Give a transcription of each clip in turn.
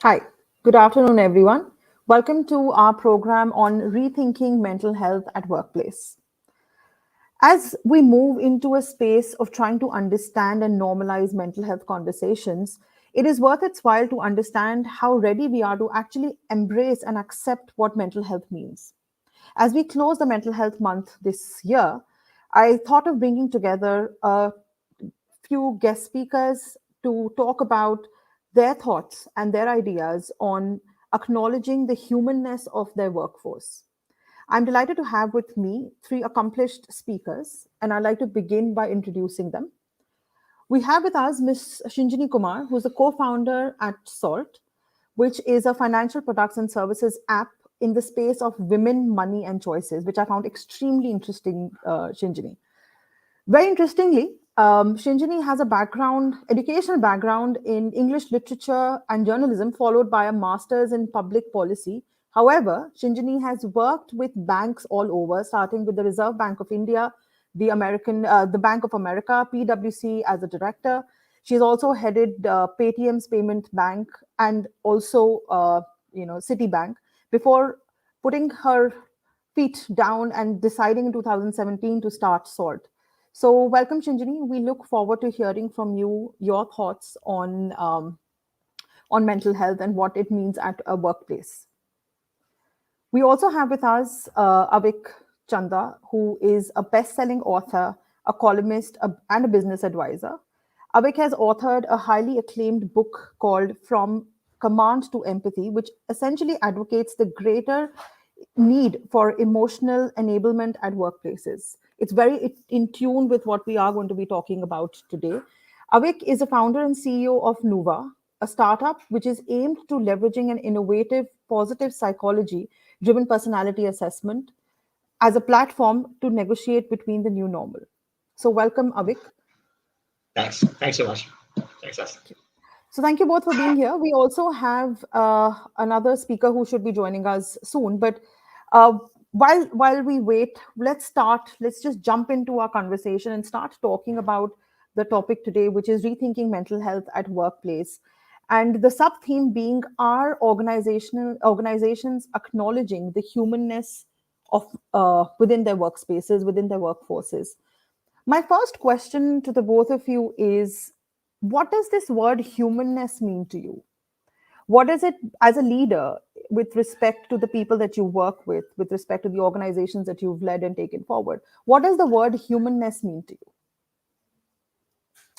Hi, good afternoon, everyone. Welcome to our program on rethinking mental health at workplace. As we move into a space of trying to understand and normalize mental health conversations, it is worth its while to understand how ready we are to actually embrace and accept what mental health means. As we close the mental health month this year, I thought of bringing together a few guest speakers to talk about their thoughts and their ideas on acknowledging the humanness of their workforce. I'm delighted to have with me three accomplished speakers, and I'd like to begin by introducing them. We have with us Ms. Shinjini Kumar, who's the co-founder at Salt, which is a financial products and services app in the space of women, money, and choices, which I found extremely interesting, Shinjini. Very interestingly, Shinjini has a educational background in English literature and journalism, followed by a master's in public policy. However, Shinjini has worked with banks all over, starting with the Reserve Bank of India, the Bank of America, PwC as a director. She's also headed Paytm's payment bank and also, Citibank before putting her feet down and deciding in 2017 to start Salt. So, welcome, Shinjini. We look forward to hearing from you your thoughts on mental health and what it means at a workplace. We also have with us Avik Chanda, who is a best-selling author, a columnist, and a business advisor. Avik has authored a highly acclaimed book called From Command to Empathy, which essentially advocates the greater need for emotional enablement at workplaces. It's very in tune with what we are going to be talking about today. Avik is a founder and CEO of Nuva, a startup which is aimed to leveraging an innovative, positive psychology driven personality assessment as a platform to negotiate between the new normal. So, welcome, Avik. Thanks. Thanks so much. Thanks, Astha. So, thank you both for being here. We also have another speaker who should be joining us soon. But uh, while we wait, let's start. Let's just jump into our conversation and start talking about the topic today, which is rethinking mental health at workplace, and the sub theme being our organizations acknowledging the humanness of within their workspaces, within their workforces. My first question to the both of you is, what does this word humanness mean to you? What is it as a leader with respect to the people that you work with respect to the organizations that you've led and taken forward? What does the word humanness mean to you?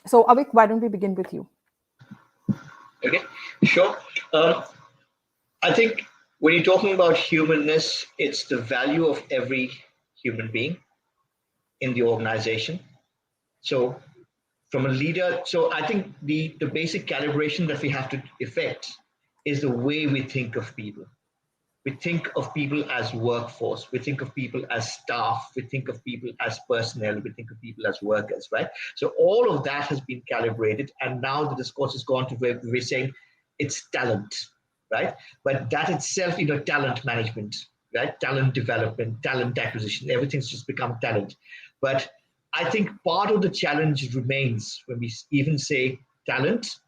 So, Avik, why don't we begin with you? Okay, sure. Um, I think when you're talking about humanness, it's the value of every human being in the organization. So, from a leader, so I think the basic calibration that we have to effect is the way we think of people. We think of people as workforce. We think of people as staff. We think of people as personnel. We think of people as workers, right? So all of that has been calibrated, and now the discourse has gone to where we're saying it's talent, right? But that itself, talent management, right? Talent development, talent acquisition, everything's just become talent. But I think part of the challenge remains when we even say talent,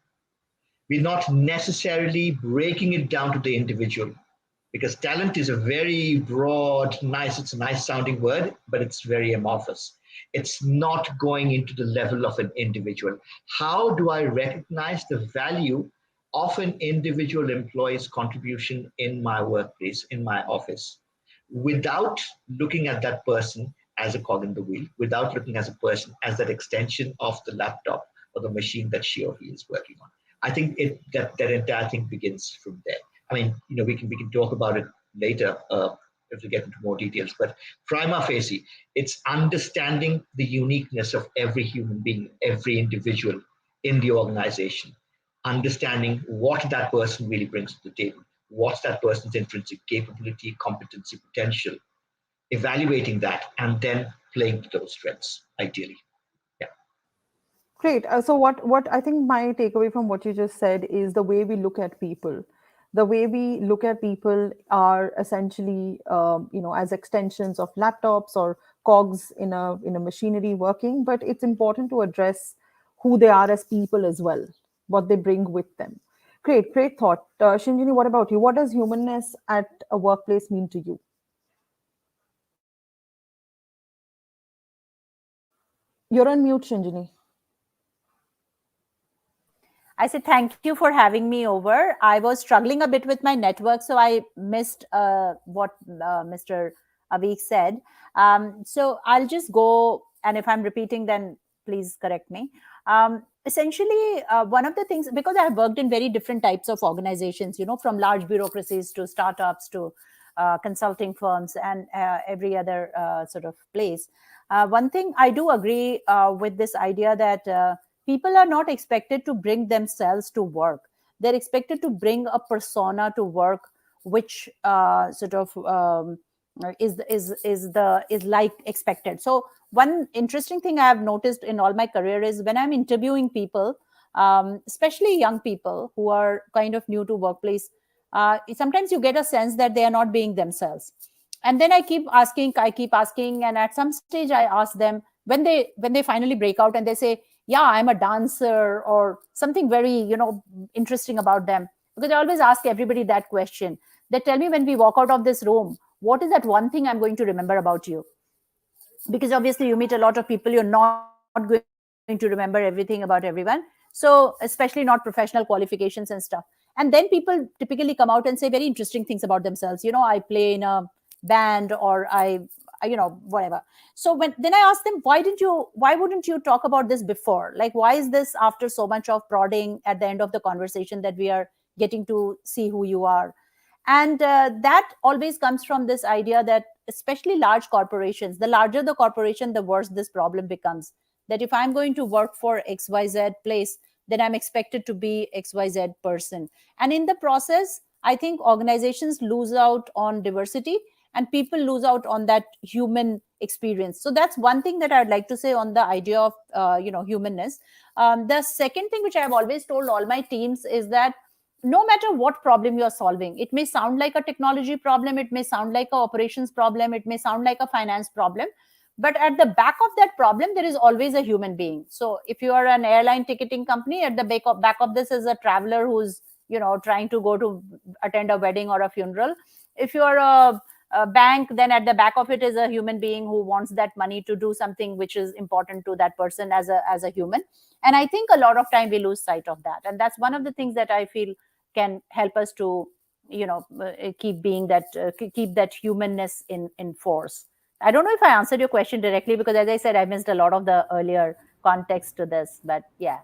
we're not necessarily breaking it down to the individual, because talent is a very broad, it's a nice sounding word, but it's very amorphous. It's not going into the level of an individual. How do I recognize the value of an individual employee's contribution in my workplace, in my office, without looking at that person as a cog in the wheel, without looking as a person as that extension of the laptop or the machine that she or he is working on? I think that entire thing begins from there. I mean, we can talk about it later if we get into more details. But prima facie, it's understanding the uniqueness of every human being, every individual in the organization, understanding what that person really brings to the table, what's that person's intrinsic capability, competency, potential, evaluating that, and then playing to those strengths, ideally. Yeah. Great. So what I think my takeaway from what you just said is the way we look at people. The way we look at people are essentially, as extensions of laptops or cogs in a machinery working. But it's important to address who they are as people as well, what they bring with them. Great, great thought. Shinjini, what about you? What does humanness at a workplace mean to you? You're on mute, Shinjini. I said thank you for having me over. I was struggling a bit with my network, so I missed what Mr. Avik said. So I'll just go, and if I'm repeating, then please correct me. Essentially, one of the things, because I have worked in very different types of organizations, from large bureaucracies to startups to consulting firms and every other sort of place. One thing I do agree with this idea that people are not expected to bring themselves to work. They're expected to bring a persona to work, which sort of is like expected. So one interesting thing I have noticed in all my career is when I'm interviewing people, especially young people who are kind of new to workplace, sometimes you get a sense that they are not being themselves. And then I keep asking, and at some stage I ask them, when they finally break out and they say, yeah, I'm a dancer, or something very interesting about them, because I always ask everybody that question. They tell me, when we walk out of this room, what is that one thing I'm going to remember about you? Because obviously you meet a lot of people, you're not going to remember everything about everyone. So especially not professional qualifications and stuff. And then people typically come out and say very interesting things about themselves. I play in a band, or whatever. So then I ask them, why wouldn't you talk about this before? Like, why is this after so much of prodding at the end of the conversation that we are getting to see who you are? And that always comes from this idea that, especially large corporations, the larger the corporation, the worse this problem becomes. That if I'm going to work for XYZ place, then I'm expected to be XYZ person. And in the process, I think organizations lose out on diversity, and people lose out on that human experience. So that's one thing that I'd like to say on the idea of humanness. The second thing, which I've always told all my teams, is that no matter what problem you're solving, it may sound like a technology problem, it may sound like a operations problem, it may sound like a finance problem, but at the back of that problem there is always a human being. So if you are an airline ticketing company, at the back of this is a traveler who's trying to go to attend a wedding or a funeral. If you are a bank, then at the back of it is a human being who wants that money to do something which is important to that person as a human. And I think a lot of time we lose sight of that, and that's one of the things that I feel can help us to keep that humanness in force. I don't know if I answered your question directly, because as I said, I missed a lot of the earlier context to this, but yeah.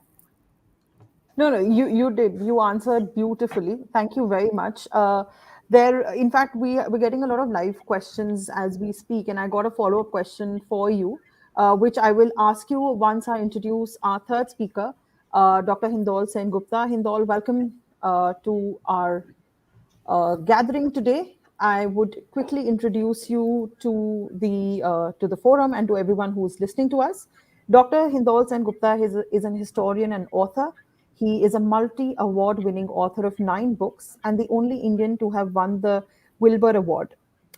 No, no, you did. You answered beautifully. Thank you very much. In fact, we're getting a lot of live questions as we speak, and I got a follow up question for you, which I will ask you once I introduce our third speaker, Dr. Hindol Sengupta. Hindol, welcome to our gathering today. I would quickly introduce you to the forum and to everyone who is listening to us. Dr. Hindol Sengupta is an historian and author. He is a multi-award winning author of 9 books and the only Indian to have won the Wilbur Award.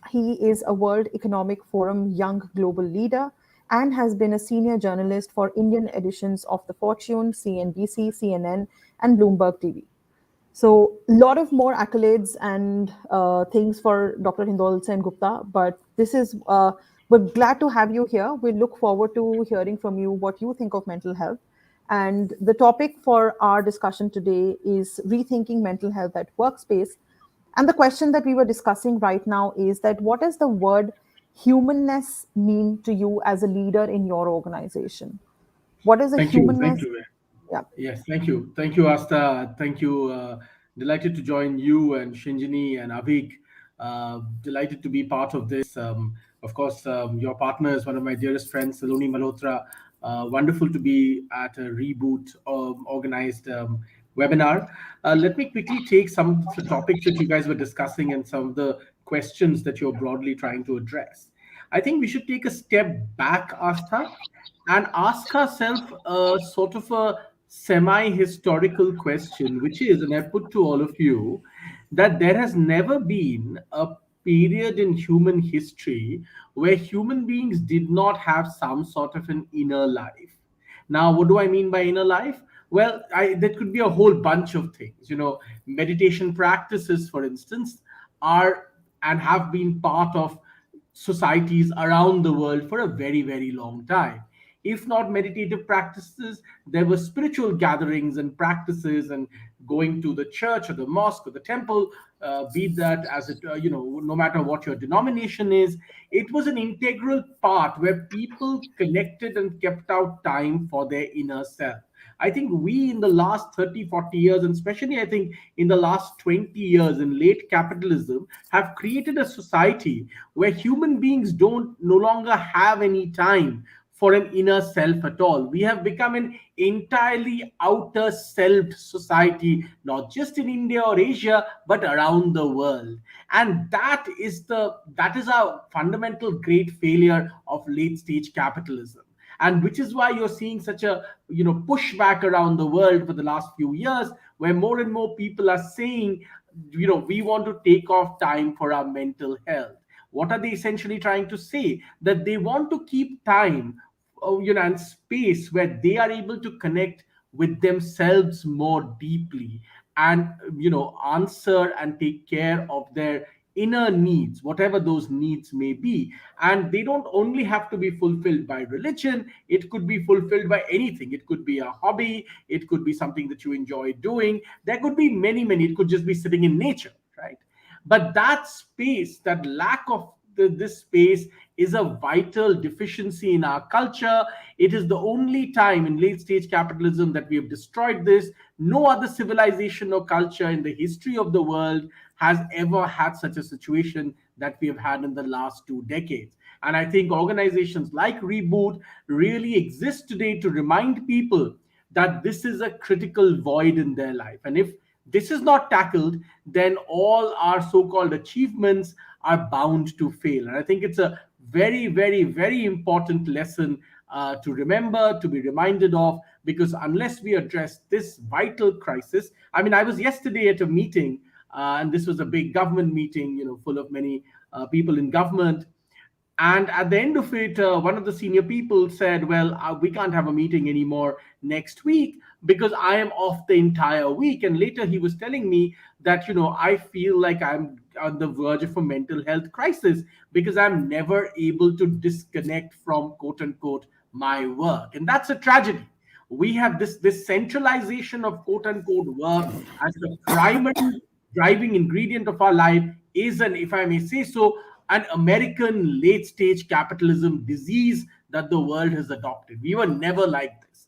He is a World Economic Forum Young Global Leader and has been a senior journalist for Indian editions of The Fortune, CNBC, CNN, and Bloomberg TV. So, a lot of more accolades and things for Dr. Hindol Sengupta, but we're glad to have you here. We look forward to hearing from you what you think of mental health. And the topic for our discussion today is rethinking mental health at workspace. And the question that we were discussing right now is that what does the word humanness mean to you as a leader in your organization? What is a Thank you. Thank humanness? you. Yeah. Yes, thank you. Thank you, Astha. Thank you. Delighted to join you and Shinjini and Avik. Delighted to be part of this. Of course, your partner is one of my dearest friends, Saloni Malhotra. Wonderful to be at a Reboot organized webinar. Let me quickly take some of the topics that you guys were discussing and some of the questions that you're broadly trying to address. I think we should take a step back, Astha, and ask ourselves a sort of a semi historical question, which is, and I put to all of you, that there has never been a period in human history where human beings did not have some sort of an inner life. Now, what do I mean by inner life? Well, that could be a whole bunch of things. Meditation practices, for instance, are and have been part of societies around the world for a very, very long time. If not meditative practices, there were spiritual gatherings and practices, and going to the church or the mosque or the temple, be that as it, no matter what your denomination is, it was an integral part where people connected and kept out time for their inner self. I think we in the last 30, 40 years, and especially I think in the last 20 years in late capitalism, have created a society where human beings don't no longer have any time for an inner self at all. We have become an entirely outer self society, not just in India or Asia, but around the world. And that is a fundamental great failure of late stage capitalism, and which is why you're seeing such a pushback around the world for the last few years, where more and more people are saying, we want to take off time for our mental health. What are they essentially trying to say? That they want to keep time, and space where they are able to connect with themselves more deeply, and answer and take care of their inner needs, whatever those needs may be. And they don't only have to be fulfilled by religion, it could be fulfilled by anything. It could be a hobby, it could be something that you enjoy doing, there could be many, it could just be sitting in nature, right? But that space, that lack of this space, is a vital deficiency in our culture. It is the only time in late stage capitalism that we have destroyed this. No other civilization or culture in the history of the world has ever had such a situation that we have had in the last 2 decades. And I think organizations like Reboot really exist today to remind people that this is a critical void in their life. And if this is not tackled, then all our so called achievements are bound to fail. And I think it's a very, very, very important lesson to remember, to be reminded of, because unless we address this vital crisis, I mean, I was yesterday at a meeting, and this was a big government meeting, full of many people in government. And at the end of it, one of the senior people said, well, we can't have a meeting anymore next week because I am off the entire week. And later he was telling me that, I feel like I'm on the verge of a mental health crisis because I'm never able to disconnect from, quote unquote, my work. And that's a tragedy. We have this centralization of, quote unquote, work as the primary driving ingredient of our life, is an, if I may say so, an American late stage capitalism disease that the world has adopted. We were never like this.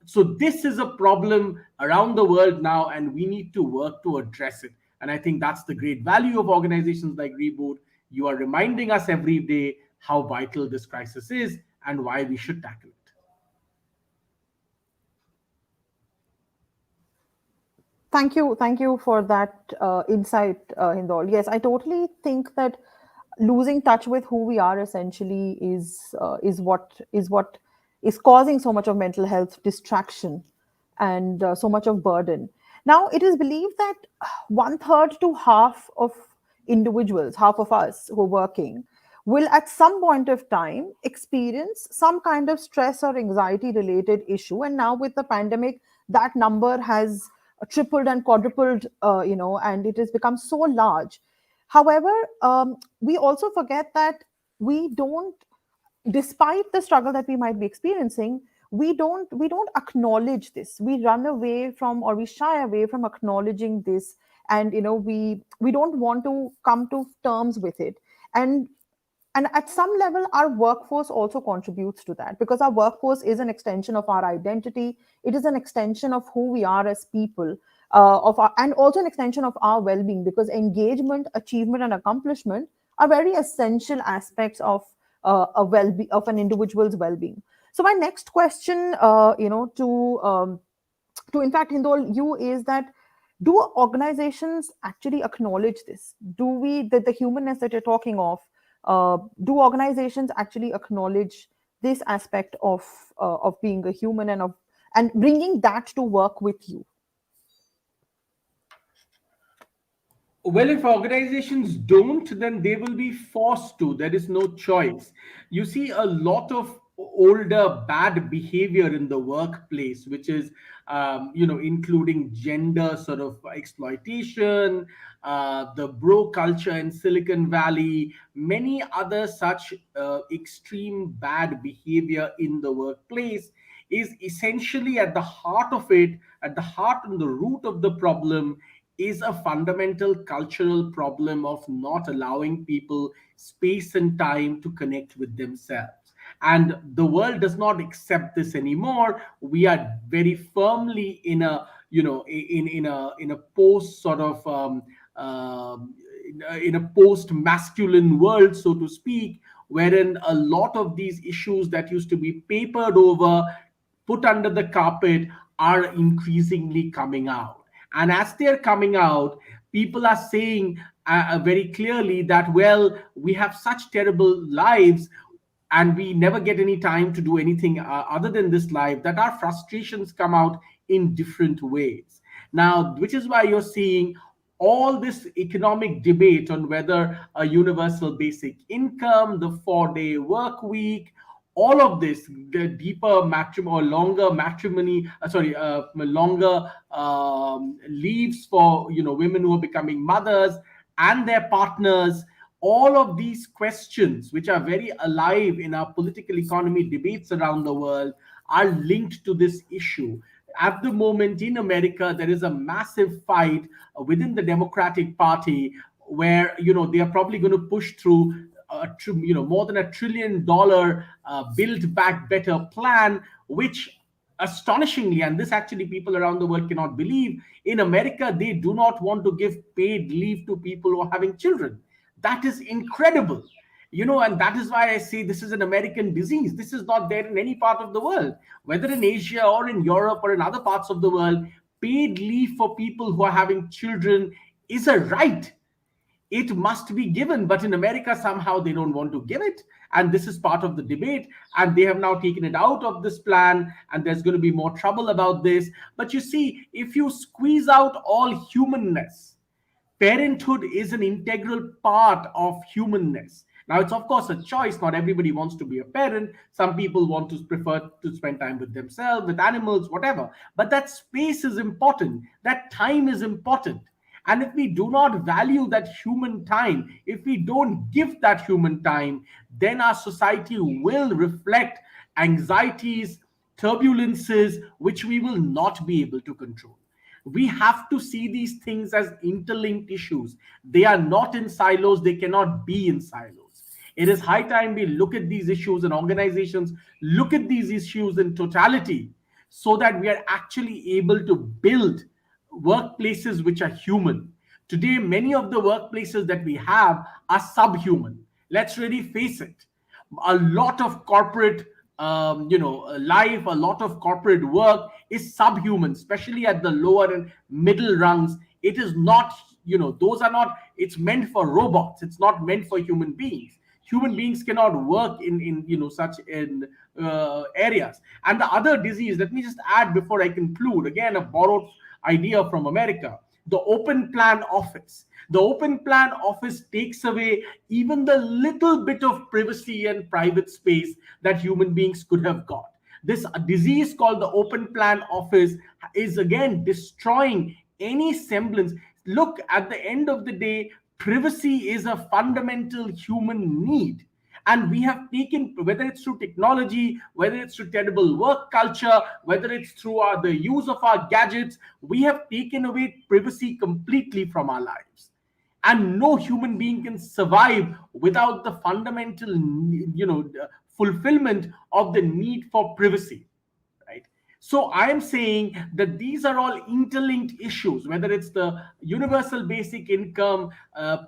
So, this is a problem around the world now, and we need to work to address it. And I think that's the great value of organizations like Reboot. You are reminding us every day how vital this crisis is and why we should tackle it. Thank you for that insight, Hindol. Yes, I totally think that losing touch with who we are essentially is what is causing so much of mental health distraction and so much of burden. Now, it is believed that one third to half of individuals, half of us who are working, will at some point of time experience some kind of stress or anxiety related issue. And now with the pandemic, that number has tripled and quadrupled, and it has become so large. However, we also forget that we don't, despite the struggle that we might be experiencing, we don't acknowledge this. We run away from, or we shy away from acknowledging this, and we don't want to come to terms with it. And at some level our workforce also contributes to that, because our workforce is an extension of our identity. It is an extension of who we are as people, and also an extension of our well-being, because engagement, achievement, and accomplishment are very essential aspects of of an individual's well-being. So my next question, to in fact, Hindol, you, is that, do organizations actually acknowledge this? Do we, the humanness that you're talking of, do organizations actually acknowledge this aspect of being a human, and bringing that to work with you? Well, if organizations don't, then they will be forced to. There is no choice. You see, a lot of older bad behavior in the workplace, which is including gender sort of exploitation, the bro culture in Silicon Valley, many other such extreme bad behavior in the workplace, is essentially at the heart of it, at the heart and the root of the problem, is a fundamental cultural problem of not allowing people space and time to connect with themselves. And the world does not accept this anymore. We are very firmly in a, in a post sort of in a post masculine world, so to speak, wherein a lot of these issues that used to be papered over, put under the carpet, are increasingly coming out. And as they're coming out, people are saying very clearly that, well, we have such terrible lives and we never get any time to do anything other than this life, that our frustrations come out in different ways. Now, which is why you're seeing all this economic debate on whether a universal basic income, the 4-day work week, all of this, the deeper matrimony or longer matrimony, longer leaves for women who are becoming mothers and their partners. All of these questions, which are very alive in our political economy debates around the world, are linked to this issue. At the moment in America, there is a massive fight within the Democratic Party where they are probably going to push through more than $1 trillion Build Back Better plan, which astonishingly, and this actually people around the world cannot believe, in America they do not want to give paid leave to people who are having children. That is incredible. And that is why I say this is an American disease. This is not there in any part of the world, whether in Asia or in Europe or in other parts of the world. Paid leave for people who are having children is a right. It must be given, but in America somehow they don't want to give it, and this is part of the debate, and they have now taken it out of this plan, and there's going to be more trouble about this. But you see, if you squeeze out all humanness, parenthood is an integral part of humanness. Now, it's of course a choice. Not everybody wants to be a parent. Some people want to prefer to spend time with themselves, with animals, whatever. But that space is important. That time is important. And if we do not value that human time, if we don't give that human time, then our society will reflect anxieties, turbulences, which we will not be able to control. We have to see these things as interlinked issues. They are not in silos. They cannot be in silos. It is high time we look at these issues, and organizations look at these issues in totality, so that we are actually able to build workplaces which are human. Today, many of the workplaces that we have are subhuman. Let's really face it. A lot of corporate life, a lot of corporate work is subhuman, especially at the lower and middle rungs. It is not, those are not, it's meant for robots. It's not meant for human beings. Human beings cannot work in such areas. And the other disease, let me just add before I conclude, again, a borrowed idea from America, the open plan office. The open plan office takes away even the little bit of privacy and private space that human beings could have got. This disease called the open plan office is again destroying any semblance. Look, at the end of the day, privacy is a fundamental human need. And we have taken, whether it's through technology, whether it's through terrible work culture, whether it's through the use of our gadgets, we have taken away privacy completely from our lives. And no human being can survive without the fundamental, fulfillment of the need for privacy. So I am saying that these are all interlinked issues, whether it's the universal basic income,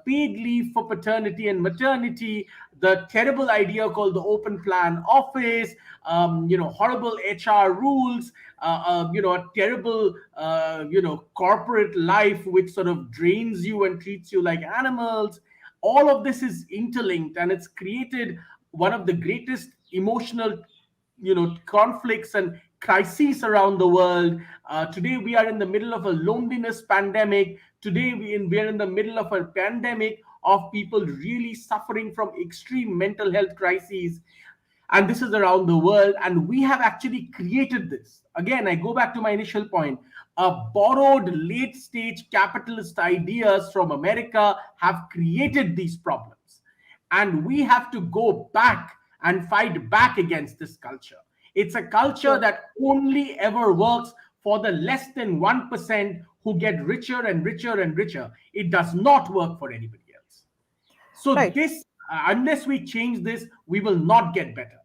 paid leave for paternity and maternity, the terrible idea called the open plan office, horrible HR rules, a terrible, corporate life which sort of drains you and treats you like animals. All of this is interlinked, and it's created one of the greatest emotional conflicts and crises around the world. Today we are in the middle of a loneliness pandemic. Today we are in the middle of a pandemic of people really suffering from extreme mental health crises. And this is around the world, and we have actually created this. Again, I go back to my initial point. Borrowed late stage capitalist ideas from America have created these problems, and we have to go back and fight back against this culture. It's a culture Sure. that only ever works for the less than 1% who get richer and richer and richer. It does not work for anybody else. So Right. this, unless we change this, we will not get better.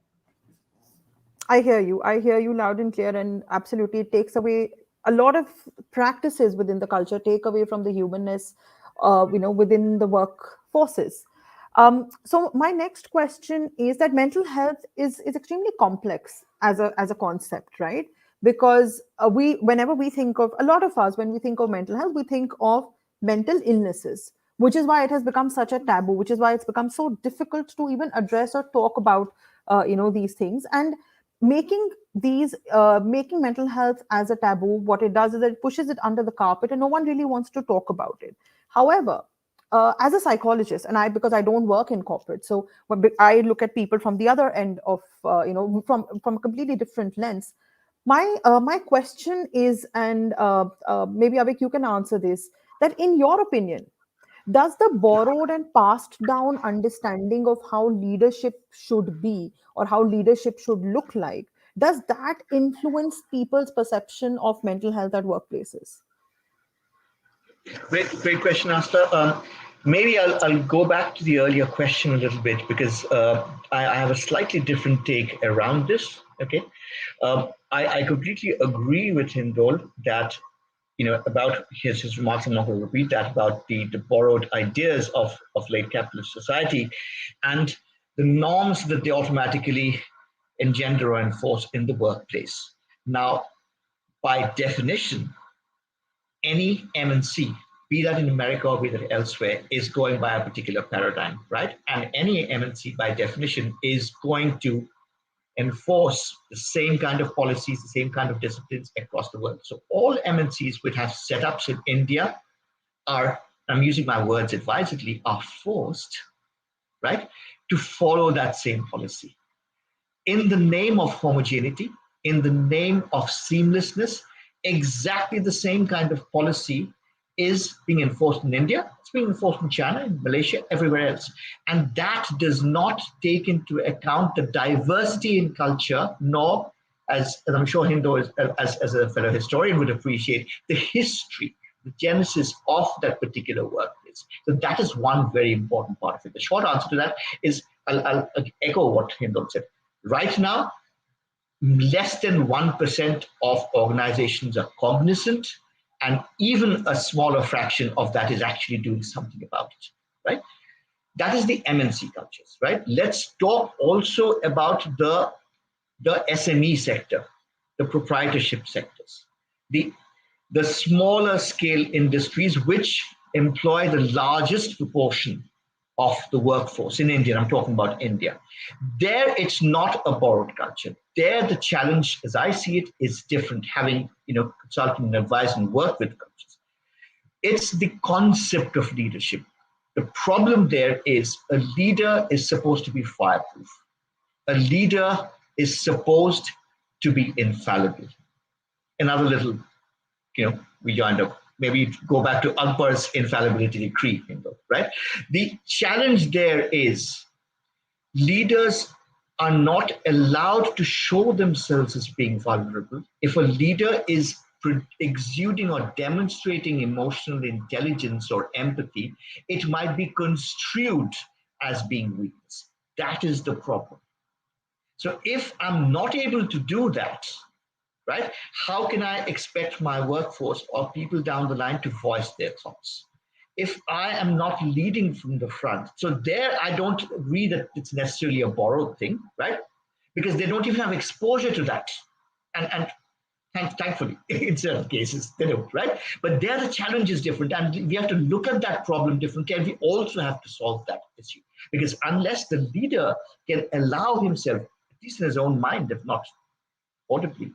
I hear you. I hear you loud and clear, and absolutely, it takes away a lot of practices within the culture, take away from the humanness, within the workforces. So my next question is that mental health is extremely complex as a concept, right? Because whenever we think of a lot of us, when we think of mental health, we think of mental illnesses, which is why it has become such a taboo, which is why it's become so difficult to even address or talk about, these things. And making mental health as a taboo, what it does is that it pushes it under the carpet and no one really wants to talk about it. However, as a psychologist, and I because I don't work in corporate, so I look at people from the other end of, from a completely different lens. My question is, and maybe Avik, you can answer this, that in your opinion, does the borrowed and passed down understanding of how leadership should be or how leadership should look like, does that influence people's perception of mental health at workplaces? Great question, Astha. Maybe I'll go back to the earlier question a little bit because I have a slightly different take around this. Okay, I completely agree with Hindol that about his remarks. I'm not going to repeat that about the borrowed ideas of late capitalist society and the norms that they automatically engender or enforce in the workplace. Now, by definition, any MNC, be that in America or be that elsewhere, is going by a particular paradigm, right? And any MNC, by definition, is going to enforce the same kind of policies, the same kind of disciplines across the world. So all MNCs which have setups in India are, I'm using my words advisedly, are forced, right, to follow that same policy. In the name of homogeneity, in the name of seamlessness, exactly the same kind of policy is being enforced in India, it's being enforced in China, in Malaysia, everywhere else. And that does not take into account the diversity in culture, nor, as I'm sure Hindol, as a fellow historian would appreciate, the history, the genesis of that particular workplace. So that is one very important part of it. The short answer to that is, I'll echo what Hindol said. Right now, less than 1% of organizations are cognizant, and even a smaller fraction of that is actually doing something about it, right? That is the MNC cultures, right? Let's talk also about the SME sector, the proprietorship sectors, the smaller scale industries which employ the largest proportion of the workforce in India. I'm talking about India. There, it's not a borrowed culture. There, the challenge, as I see it, is different. Having consulted and advised and worked with cultures, it's the concept of leadership. The problem there is a leader is supposed to be fireproof. A leader is supposed to be infallible. Another little, we joined up. Maybe go back to Akbar's infallibility decree, right? The challenge there is leaders are not allowed to show themselves as being vulnerable. If a leader is exuding or demonstrating emotional intelligence or empathy, it might be construed as being weakness. That is the problem. So if I'm not able to do that, right, how can I expect my workforce or people down the line to voice their thoughts? If I am not leading from the front, so there I don't agree that it's necessarily a borrowed thing, right? Because they don't even have exposure to that. And thankfully, in certain cases, they don't, right? But there the challenge is different, and we have to look at that problem differently, and we also have to solve that issue. Because unless the leader can allow himself, at least in his own mind, if not audibly,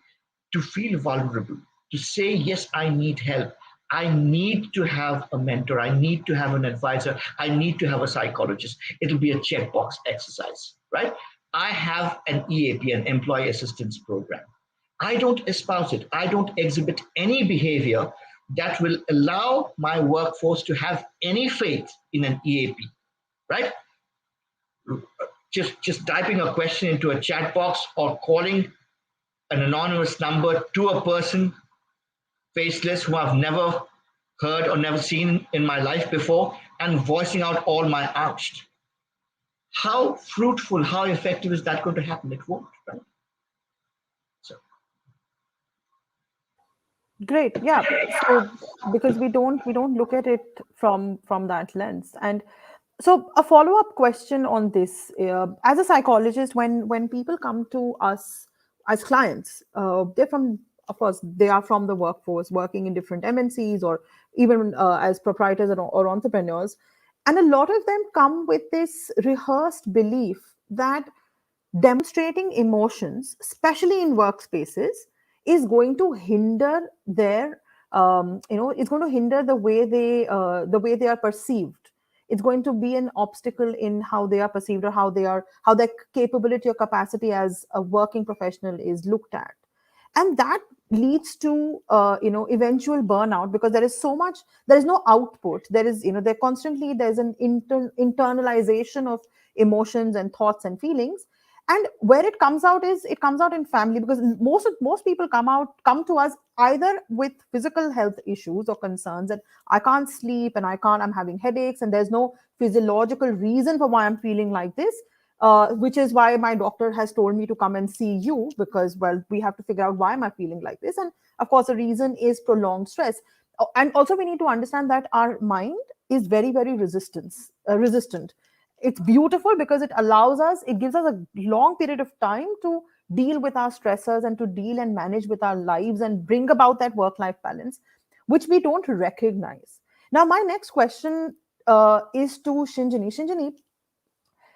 to feel vulnerable, to say, yes, I need help. I need to have a mentor. I need to have an advisor. I need to have a psychologist. It'll be a checkbox exercise, right? I have an EAP, an employee assistance program. I don't espouse it. I don't exhibit any behavior that will allow my workforce to have any faith in an EAP, right? Just typing a question into a chat box or calling an anonymous number to a person faceless who I've never heard or never seen in my life before and voicing out all my angst. How fruitful, how effective is that going to happen? It won't, right? So Great. Yeah. So because we don't look at it from that lens. And so a follow-up question on this, as a psychologist, when people come to us as clients, they're from, of course, they are from the workforce, working in different MNCs or even as proprietors or entrepreneurs. And a lot of them come with this rehearsed belief that demonstrating emotions, especially in workspaces, is going to hinder their, it's going to hinder the way they are perceived. It's going to be an obstacle in how they are perceived, or how their capability or capacity as a working professional is looked at. And that leads to eventual burnout, because there is no output. There's an internalization of emotions and thoughts and feelings. And where it comes out in family, because most people come to us either with physical health issues or concerns that I can't sleep and I'm having headaches, and there's no physiological reason for why I'm feeling like this, which is why my doctor has told me to come and see you, because, well, we have to figure out why am I feeling like this. And of course the reason is prolonged stress. And also we need to understand that our mind is very, very resistant. It's beautiful because it gives us a long period of time to deal with our stressors and to deal and manage with our lives and bring about that work life balance, which we don't recognize. Now my next question is to Shinjini.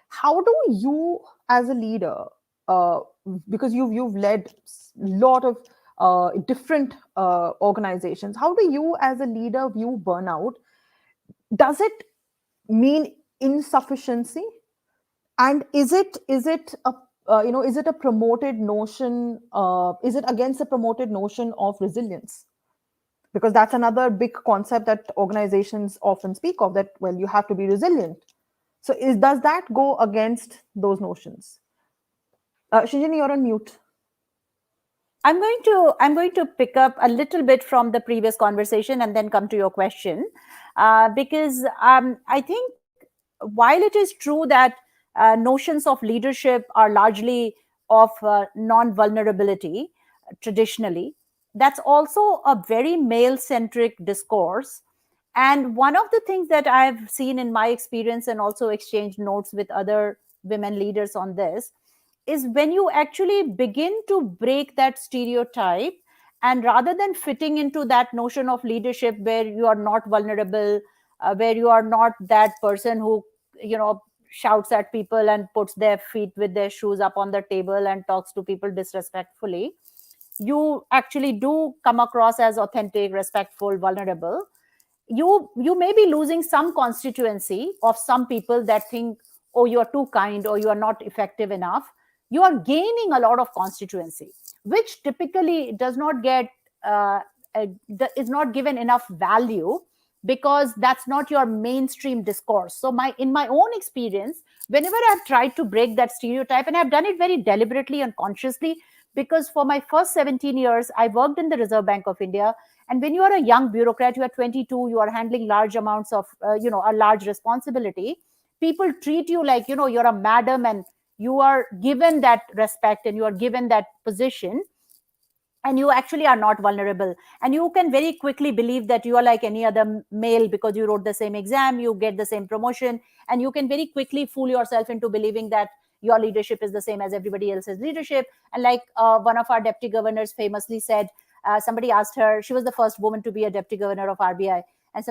How do you, as a leader, uh, because you've led lot of different organizations, how do you as a leader view burnout? Does it mean insufficiency? And is it a promoted notion, is it against the promoted notion of resilience? Because that's another big concept that organizations often speak of, that, well, you have to be resilient. So does that go against those notions? Shinjini, you're on mute. I'm going to pick up a little bit from the previous conversation and then come to your question, because I think while it is true that notions of leadership are largely of non-vulnerability traditionally, that's also a very male-centric discourse. And one of the things that I've seen in my experience and also exchanged notes with other women leaders on this is when you actually begin to break that stereotype, and rather than fitting into that notion of leadership where you are not vulnerable, where you are not that person who shouts at people and puts their feet with their shoes up on the table and talks to people disrespectfully, you actually do come across as authentic, respectful, vulnerable. You may be losing some constituency of some people that think, oh, you are too kind or you are not effective enough. You are gaining a lot of constituency, which typically does not get uh, is not given enough value, because that's not your mainstream discourse. So in my own experience, whenever I've tried to break that stereotype, and I've done it very deliberately and consciously, because for my first 17 years I worked in the Reserve Bank of India. And when you are a young bureaucrat, you are 22, you are handling large amounts of a large responsibility. People treat you like you're a madam, and you are given that respect and you are given that position, and you actually are not vulnerable, and you can very quickly believe that you are like any other male because you wrote the same exam, you get the same promotion, and you can very quickly fool yourself into believing that your leadership is the same as everybody else's leadership. And like one of our deputy governors famously said, somebody asked her, she was the first woman to be a deputy governor of RBI, and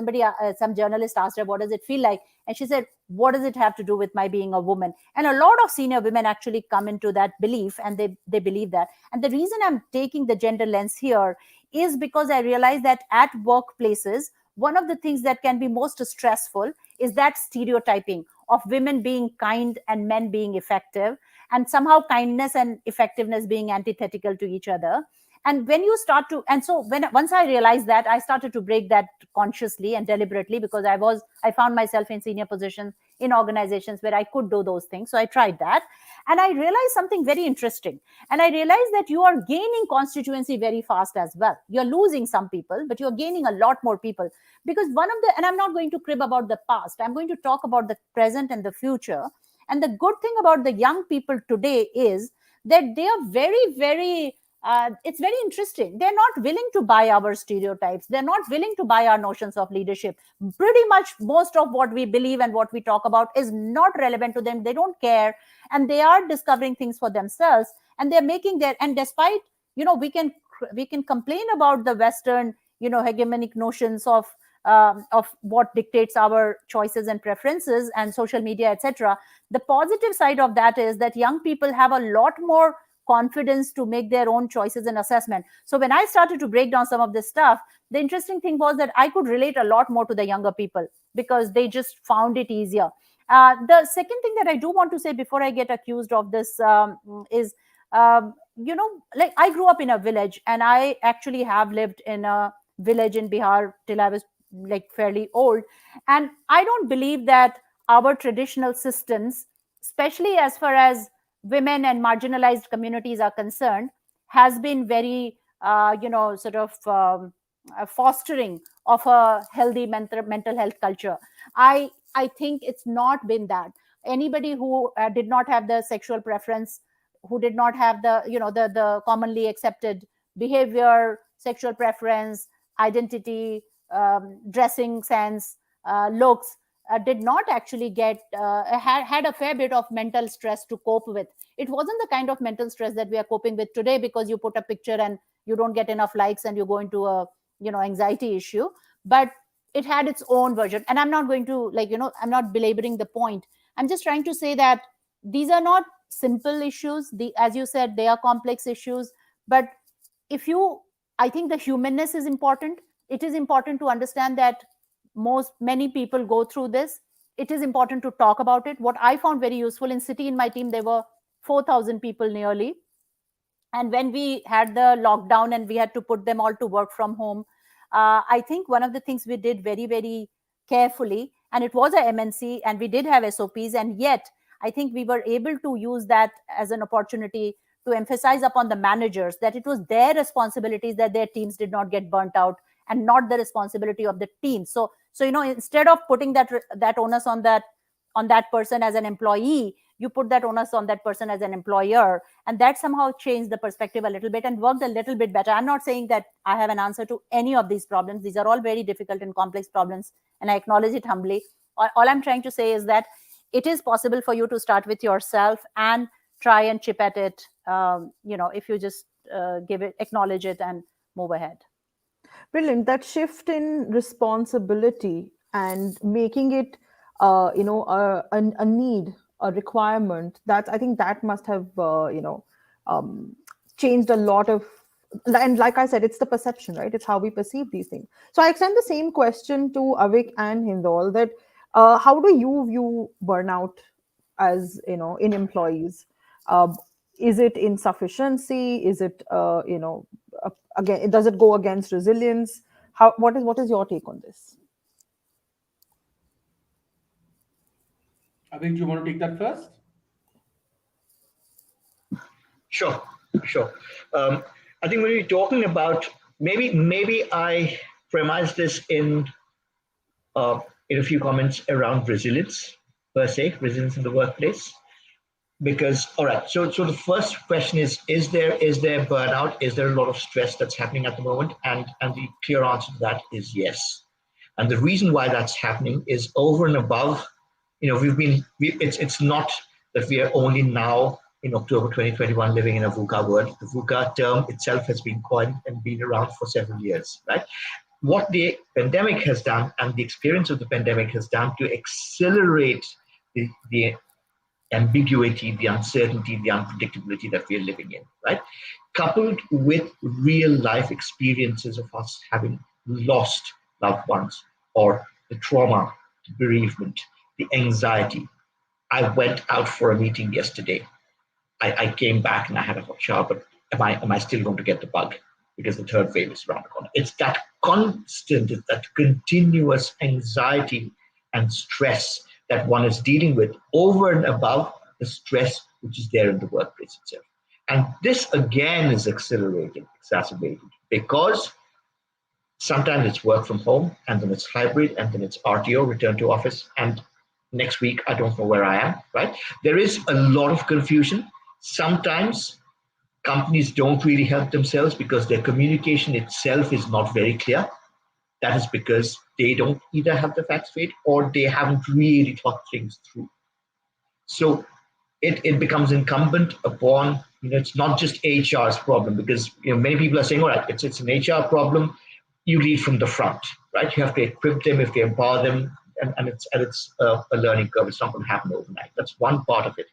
some journalist asked her, what does it feel like? And she said, what does it have to do with my being a woman? And a lot of senior women actually come into that belief, and they believe that. And the reason I'm taking the gender lens here is because I realize that at workplaces, one of the things that can be most stressful is that stereotyping of women being kind and men being effective, and somehow kindness and effectiveness being antithetical to each other. And when you start to, and so once I realized that, I started to break that consciously and deliberately, because I found myself in senior positions in organizations where I could do those things. So I tried that, and I realized something very interesting. And I realized that you are gaining constituency very fast as well. You're losing some people, but you're gaining a lot more people, because and I'm not going to crib about the past, I'm going to talk about the present and the future. And the good thing about the young people today is that they are very, very it's very interesting. They're not willing to buy our stereotypes. They're not willing to buy our notions of leadership. Pretty much most of what we believe and what we talk about is not relevant to them. They don't care. And they are discovering things for themselves. And they're making their, and despite, we can complain about the Western, hegemonic notions of what dictates our choices and preferences and social media, etc. The positive side of that is that young people have a lot more confidence to make their own choices and assessment. So when I started to break down some of this stuff, the interesting thing was that I could relate a lot more to the younger people because they just found it easier. The second thing that I do want to say before I get accused of this is, like I grew up in a village, and I actually have lived in a village in Bihar till I was like fairly old. And I don't believe that our traditional systems, especially as far as women and marginalized communities are concerned, has been very, fostering of a healthy mental health culture. I think it's not been that. Anybody who did not have the sexual preference, who did not have the commonly accepted behavior, sexual preference, identity, dressing sense, looks, did not actually had a fair bit of mental stress to cope with. It wasn't the kind of mental stress that we are coping with today, because you put a picture and you don't get enough likes and you go into a anxiety issue. But it had its own version, and I'm not going to I'm not belaboring the point. I'm just trying to say that these are not simple issues. As you said, they are complex issues. But I think the humanness is important. It is important to understand that many people go through this. It is important to talk about it. What I found very useful in city, in my team, there were 4,000 people nearly. And when we had the lockdown and we had to put them all to work from home, I think one of the things we did very, very carefully, and it was a MNC and we did have SOPs, and yet I think we were able to use that as an opportunity to emphasize upon the managers that it was their responsibilities that their teams did not get burnt out, and not the responsibility of the team. So instead of putting that onus on that person as an employee, you put that onus on that person as an employer, and that somehow changed the perspective a little bit and worked a little bit better. I'm not saying that I have an answer to any of these problems. These are all very difficult and complex problems, and I acknowledge it humbly. All I'm trying to say is that it is possible for you to start with yourself and try and chip at it, if you just acknowledge it and move ahead. Brilliant. That shift in responsibility and making it, a need, a requirement. I think that must have, changed a lot of. And like I said, it's the perception, right? It's how we perceive these things. So I extend the same question to Avik and Hindol. That how do you view burnout as in employees? Is it insufficiency? Is it again, does it go against resilience? What is your take on this? Avik, do you want to take that first? Sure. I think when we're talking about, maybe I premise this in a few comments around resilience per se, resilience in the workplace. Because, all right, so the first question is there burnout? Is there a lot of stress that's happening at the moment? And the clear answer to that is yes. And the reason why that's happening is over and above, it's not that we are only now in October 2021 living in a VUCA world. The VUCA term itself has been coined and been around for several years, right? What the pandemic has done, and the experience of the pandemic has done to accelerate the ambiguity, the uncertainty, the unpredictability that we are living in, right? Coupled with real life experiences of us having lost loved ones, or the trauma, the bereavement, the anxiety, I went out for a meeting yesterday. I came back and I had a hot shower, but am I still going to get the bug? Because the third wave is around the corner. It's that constant, that continuous anxiety and stress that one is dealing with over and above the stress which is there in the workplace itself. And this again is exacerbated, because sometimes it's work from home, and then it's hybrid, and then it's RTO, return to office, and next week I don't know where I am, right? There is a lot of confusion. Sometimes companies don't really help themselves because their communication itself is not very clear. That is because they don't either have the facts straight or they haven't really thought things through. So it becomes incumbent upon, it's not just HR's problem, because many people are saying, all right, it's an HR problem. You lead from the front, right? You have to equip them, if they empower them, and it's a learning curve. It's not going to happen overnight. That's one part of it.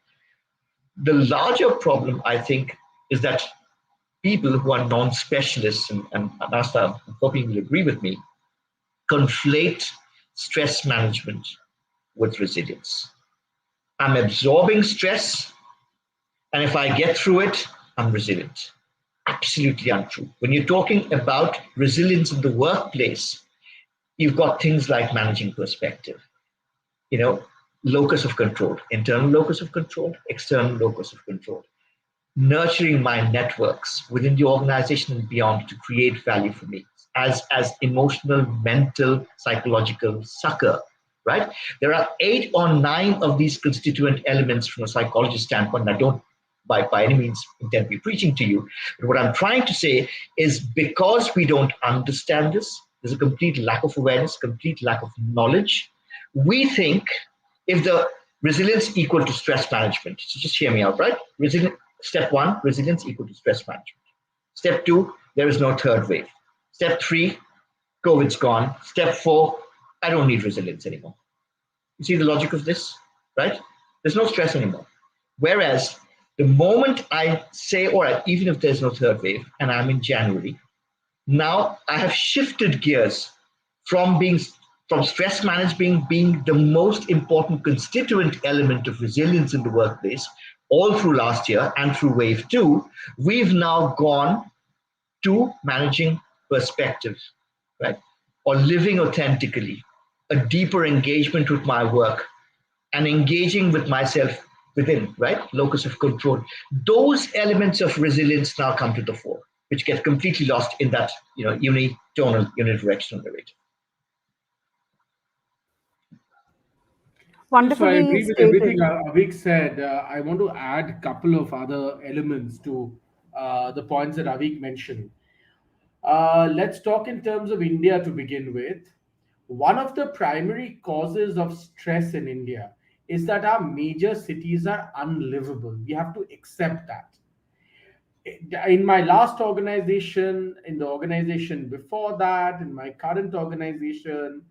The larger problem, I think, is that people who are non-specialists, and Astha, I'm hoping you'll agree with me, conflate stress management with resilience. I'm absorbing stress, and if I get through it, I'm resilient. Absolutely untrue. When you're talking about resilience in the workplace, you've got things like managing perspective, locus of control, internal locus of control, external locus of control, nurturing my networks within the organization and beyond to create value for me as emotional, mental, psychological succor, right? There are 8 or 9 of these constituent elements from a psychologist standpoint. I don't by any means intend to be preaching to you, but what I'm trying to say is, because we don't understand this, there's a complete lack of awareness, complete lack of knowledge. We think if the resilience equal to stress management, so just hear me out, right? Step 1, resilience equal to stress management. Step 2, there is no third wave. Step 3, COVID's gone. Step 4, I don't need resilience anymore. You see the logic of this, right? There's no stress anymore. Whereas the moment I say, all right, even if there's no third wave and I'm in January, now I have shifted gears from stress management being the most important constituent element of resilience in the workplace all through last year and through wave 2, we've now gone to managing perspective, right? Or living authentically, a deeper engagement with my work and engaging with myself within, right? Locus of control. Those elements of resilience now come to the fore, which get completely lost in that, unitonal, unidirectional narrative. So I Wonderfully agree with everything stated. Avik said. I want to add a couple of other elements to the points that Avik mentioned. Let's talk in terms of India to begin with. One of the primary causes of stress in India is that our major cities are unlivable. We have to accept that. In my last organization, in the organization before that, in my current organization,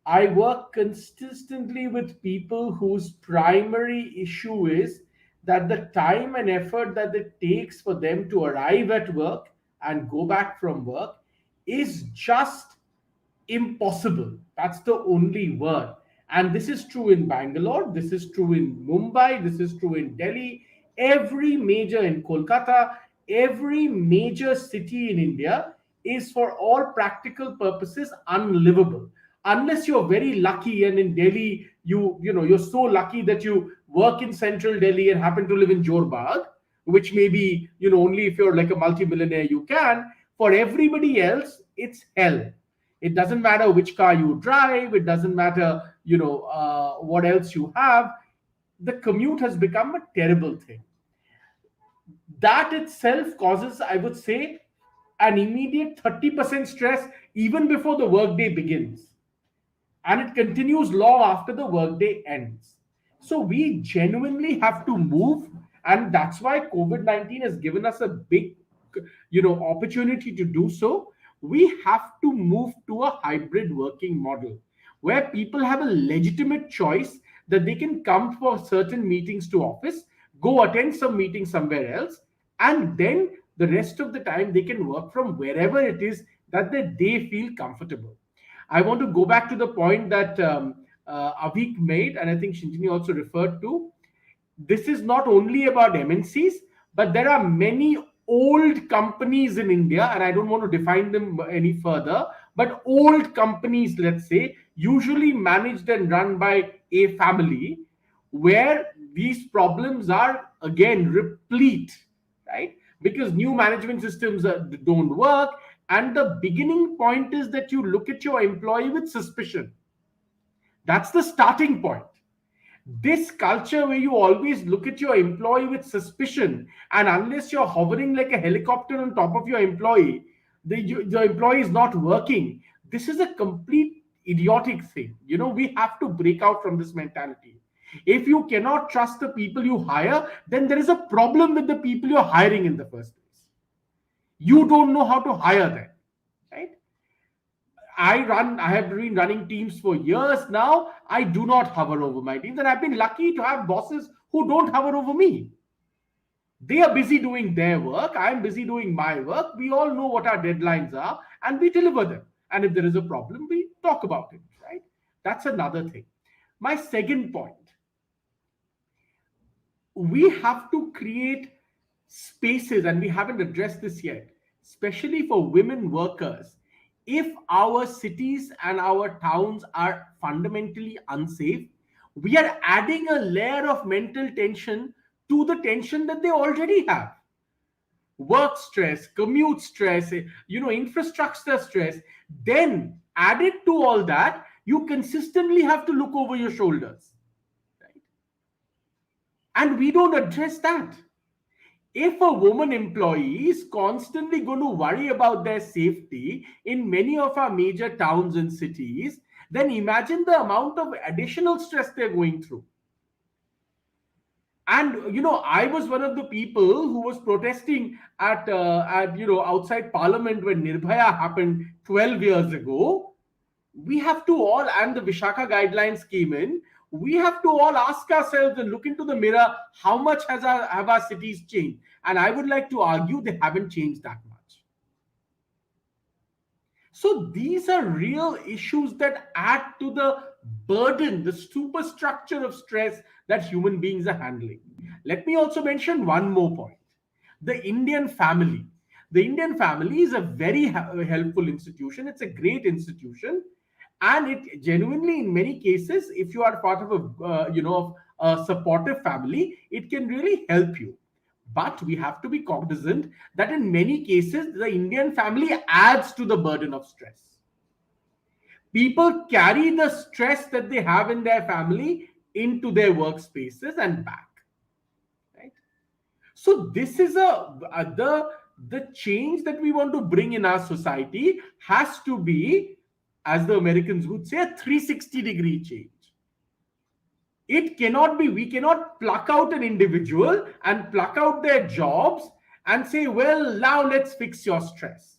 I work consistently with people whose primary issue is that the time and effort that it takes for them to arrive at work and go back from work is just impossible. That's the only word. And this is true in Bangalore, this is true in Mumbai, this is true in Delhi, every major in Kolkata, every major city in India is for all practical purposes unlivable. Unless you're very lucky, and in Delhi, you're so lucky that you work in central Delhi and happen to live in Jorbagh, which maybe only if you're like a multimillionaire you can. For everybody else, it's hell. It doesn't matter which car you drive. It doesn't matter, what else you have. The commute has become a terrible thing. That itself causes, I would say, an immediate 30% stress even before the workday begins. And it continues long after the workday ends. So we genuinely have to move. And that's why COVID-19 has given us a big opportunity to do so. We have to move to a hybrid working model where people have a legitimate choice that they can come for certain meetings to office, go attend some meeting somewhere else, and then the rest of the time they can work from wherever it is that they feel comfortable. I want to go back to the point that Avik made, and I think Shinjini also referred to, this is not only about MNCs, but there are many old companies in India, and I don't want to define them any further, but old companies, let's say, usually managed and run by a family, where these problems are again replete, right? Because new management systems don't work. And the beginning point is that you look at your employee with suspicion. That's the starting point. This culture where you always look at your employee with suspicion, and unless you're hovering like a helicopter on top of your employee, the employee is not working. This is a complete idiotic thing. We have to break out from this mentality. If you cannot trust the people you hire, then there is a problem with the people you're hiring in the first place. You don't know how to hire them, right? I have been running teams for years now. I do not hover over my teams, and I've been lucky to have bosses who don't hover over me. They are busy doing their work. I'm busy doing my work. We all know what our deadlines are, and we deliver them. And if there is a problem, we talk about it, right? That's another thing. My second point, we have to create spaces, and we haven't addressed this yet, especially for women workers. If our cities and our towns are fundamentally unsafe, we are adding a layer of mental tension to the tension that they already have. Work stress, commute stress, infrastructure stress. Then, added to all that, you consistently have to look over your shoulders. Right? And we don't address that. If a woman employee is constantly going to worry about their safety in many of our major towns and cities, then imagine the amount of additional stress they're going through. And I was one of the people who was protesting at outside Parliament when Nirbhaya happened 12 years ago. We have to all, and the Vishaka guidelines came in, we have to all ask ourselves and look into the mirror, how much have our cities changed? And I would like to argue they haven't changed that much. So these are real issues that add to the burden, the superstructure of stress that human beings are handling. Let me also mention one more point. The Indian family. The Indian family is a very helpful institution. It's a great institution. And it genuinely, in many cases, if you are part of a supportive family, it can really help you. But we have to be cognizant that in many cases, the Indian family adds to the burden of stress. People carry the stress that they have in their family into their workspaces and back. Right? So this is the change that we want to bring in our society has to be, as the Americans would say, a 360-degree change. It cannot be, we cannot pluck out an individual and pluck out their jobs and say, well, now let's fix your stress,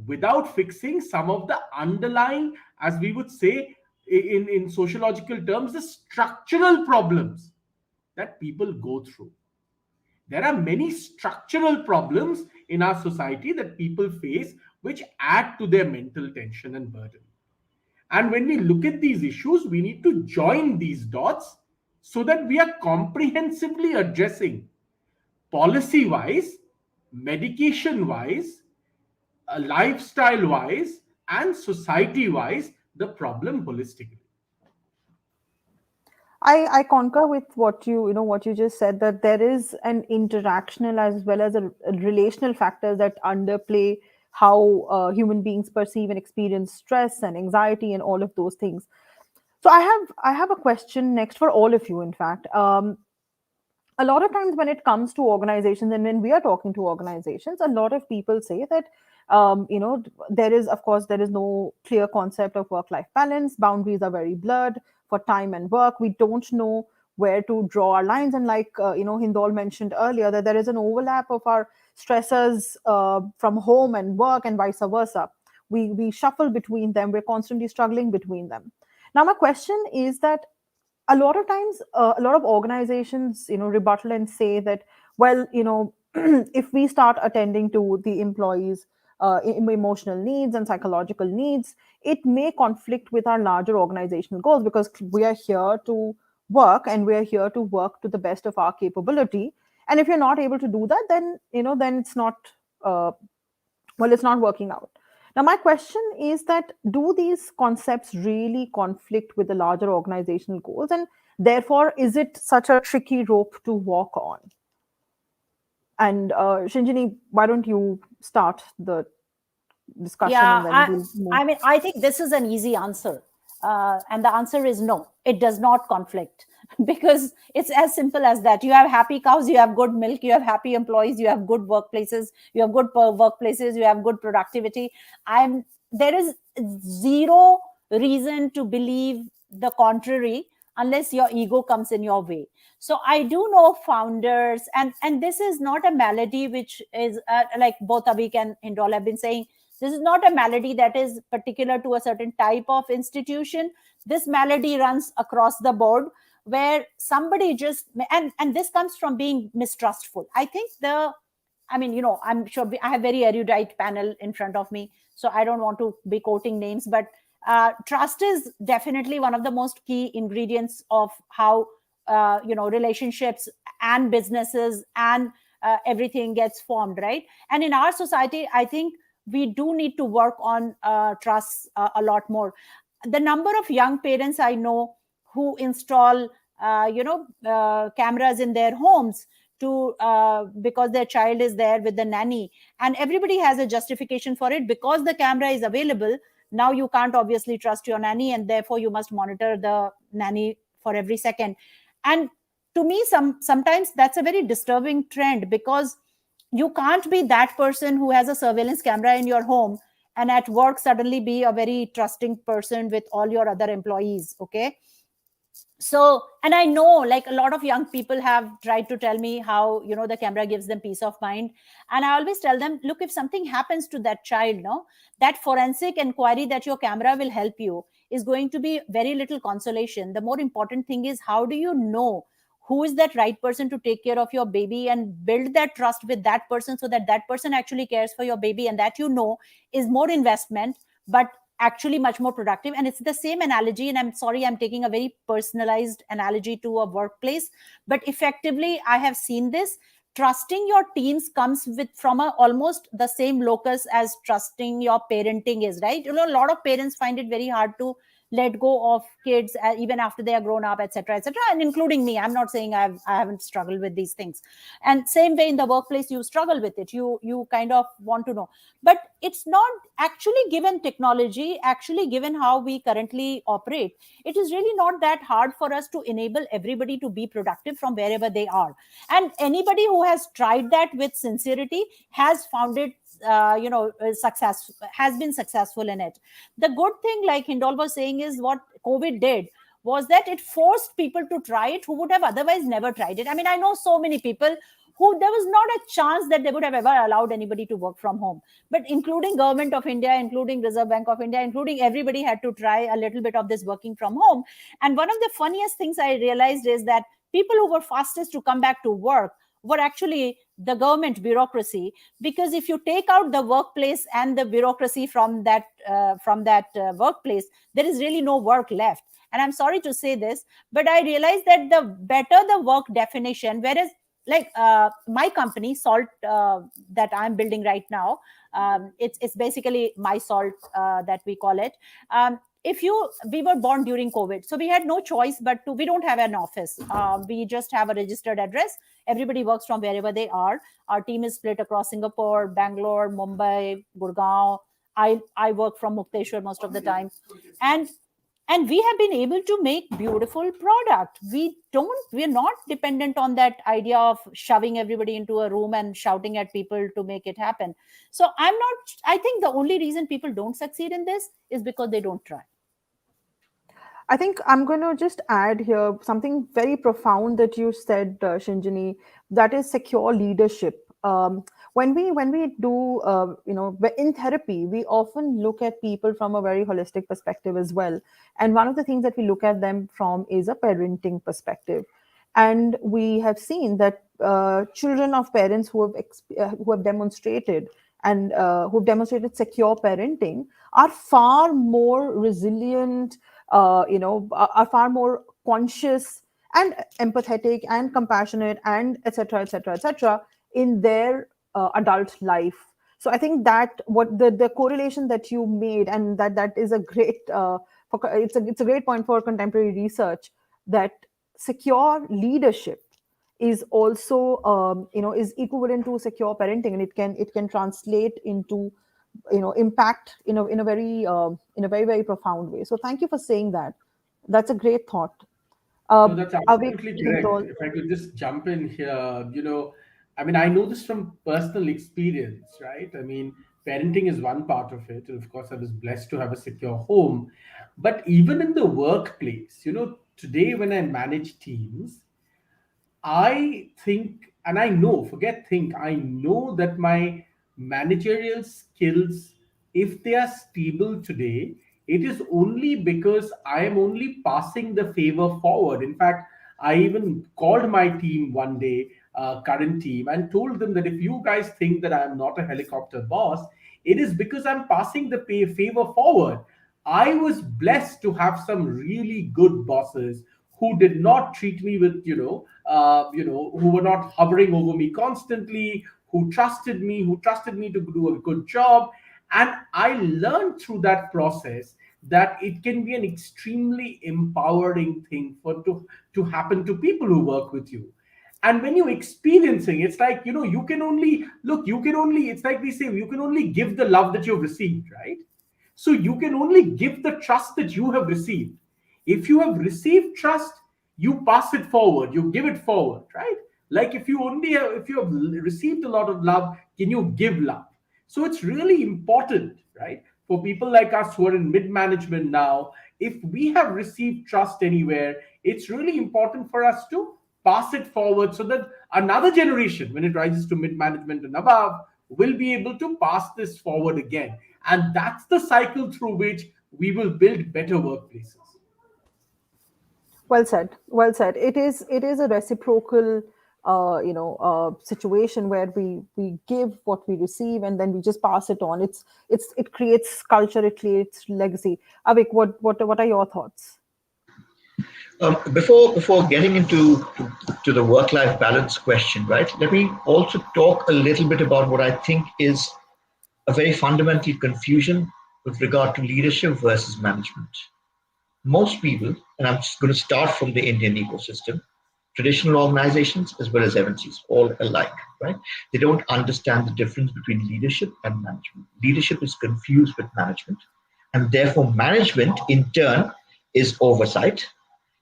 without fixing some of the underlying, as we would say in sociological terms, the structural problems that people go through. There are many structural problems in our society that people face which add to their mental tension and burden. And when we look at these issues, we need to join these dots so that we are comprehensively addressing policy-wise, medication-wise, lifestyle-wise, and society-wise the problem holistically. I concur with what you just said, that there is an interactional as well as a relational factors that underplay how human beings perceive and experience stress and anxiety and all of those things. So I have a question next for all of you. In fact, a lot of times when it comes to organizations and when we are talking to organizations, a lot of people say that there is, of course, there is no clear concept of work life balance. Boundaries are very blurred for time and work. We don't know where to draw our lines, and like Hindol mentioned earlier, that there is an overlap of our stressors from home and work and vice versa. We shuffle between them. We're constantly struggling between them. Now my question is that a lot of times a lot of organizations rebuttal and say that, well, if we start attending to the employees emotional needs and psychological needs, it may conflict with our larger organizational goals, because we are here to work, and we are here to work to the best of our capability. And if you're not able to do that, then then it's not uh, well, it's not working out. Now, my question is that, do these concepts really conflict with the larger organizational goals, and therefore is it such a tricky rope to walk on? And Shinjini, why don't you start the discussion, Yeah, and then we'll move. I mean, I think this is an easy answer. And the answer is no, it does not conflict because it's as simple as that. You have happy cows, you have good milk, you have happy employees, you have good workplaces, you have good workplaces, you have good productivity. There is zero reason to believe the contrary unless your ego comes in your way. So I do know founders, and this is not a malady which is like both Avik and Hindol have been saying, this is not a malady that is particular to a certain type of institution. This malady runs across the board where somebody just, and this comes from being mistrustful. I think I'm sure I have very erudite panel in front of me, so I don't want to be quoting names, but trust is definitely one of the most key ingredients of how, relationships and businesses and everything gets formed, right? And in our society, I think we do need to work on trust a lot more. The number of young parents I know who install cameras in their homes to because their child is there with the nanny, and everybody has a justification for it. Because the camera is available now, you can't obviously trust your nanny, and therefore you must monitor the nanny for every second. And to me, sometimes that's a very disturbing trend, because you can't be that person who has a surveillance camera in your home and at work suddenly be a very trusting person with all your other employees. Okay. So, and I know like a lot of young people have tried to tell me how, the camera gives them peace of mind. And I always tell them, look, if something happens to that child, no, that forensic inquiry that your camera will help you is going to be very little consolation. The more important thing is, how do you know who is that right person to take care of your baby, and build that trust with that person so that that person actually cares for your baby, and that is more investment, but actually much more productive. And it's the same analogy, and I'm sorry, I'm taking a very personalized analogy to a workplace, but effectively I have seen this. Trusting your teams comes with from almost the same locus as trusting your parenting is, right? A lot of parents find it very hard to let go of kids even after they are grown up, etc., etc., and including me. I'm not saying I haven't struggled with these things. And same way in the workplace, you struggle with it. You kind of want to know, but it's not actually, given technology, actually given how we currently operate, it is really not that hard for us to enable everybody to be productive from wherever they are. And anybody who has tried that with sincerity has found it success, has been successful in it. The good thing, like Hindol was saying, is what COVID did was that it forced people to try it who would have otherwise never tried it. I mean, I know so many people who there was not a chance that they would have ever allowed anybody to work from home, but including Government of India, including Reserve Bank of India, including everybody had to try a little bit of this working from home. And one of the funniest things I realized is that people who were fastest to come back to work were actually the government bureaucracy, because if you take out the workplace and the bureaucracy from that workplace, there is really no work left. And I'm sorry to say this, but I realized that the better the work definition, whereas like my company Salt that I'm building right now, it's basically my Salt that we call it. We were born during COVID, so we had no choice but to, we don't have an office. We just have a registered address. Everybody works from wherever they are. Our team is split across Singapore, Bangalore, Mumbai, Gurgaon. I work from Mukteshwar most of the time. And we have been able to make beautiful product. We're not dependent on that idea of shoving everybody into a room and shouting at people to make it happen. So I think the only reason people don't succeed in this is because they don't try. I think I'm going to just add here something very profound that you said, Shinjini, that is secure leadership. When we do, in therapy, we often look at people from a very holistic perspective as well. And one of the things that we look at them from is a parenting perspective. And we have seen that children of parents who have demonstrated and who've demonstrated secure parenting are far more resilient, are far more conscious and empathetic and compassionate and etc etc etc in their adult life. So I think that what the correlation that you made, and that is a great it's a great point for contemporary research, that secure leadership is also is equivalent to secure parenting, and it can translate into impact in a very profound way. So thank you for saying that. That's a great thought. No, that's Avik, absolutely correct. Hindol. If I could just jump in here, I mean, I know this from personal experience, right? I mean, parenting is one part of it. And of course, I was blessed to have a secure home. But even in the workplace, today when I manage teams, I think, and I know, forget think, I know that my managerial skills, if they are stable today, it is only because I am only passing the favor forward. In fact, I even called my team one day, current team, and told them that if you guys think that I am not a helicopter boss, it is because I'm passing the favor forward. I was blessed to have some really good bosses who did not treat me with, who were not hovering over me constantly, who trusted me to do a good job. And I learned through that process that it can be an extremely empowering thing to happen to people who work with you. And when you're experiencing, it's like, you can only look, it's like we say, you can only give the love that you've received, right? So you can only give the trust that you have received. If you have received trust, you pass it forward, you give it forward, right? Like if you have received a lot of love, can you give love? So it's really important, right? For people like us who are in mid-management now, if we have received trust anywhere, it's really important for us to pass it forward so that another generation, when it rises to mid-management and above, will be able to pass this forward again. And that's the cycle through which we will build better workplaces. Well said. Well said. It is a reciprocal situation where we give what we receive, and then we just pass it on. It creates culture, it creates legacy. Avik, what are your thoughts? Before getting into to the work-life balance question, right? Let me also talk a little bit about what I think is a very fundamental confusion with regard to leadership versus management. Most people, and I'm just going to start from the Indian ecosystem, traditional organizations as well as MNCs, all alike, right? They don't understand the difference between leadership and management. Leadership is confused with management, and therefore management in turn is oversight.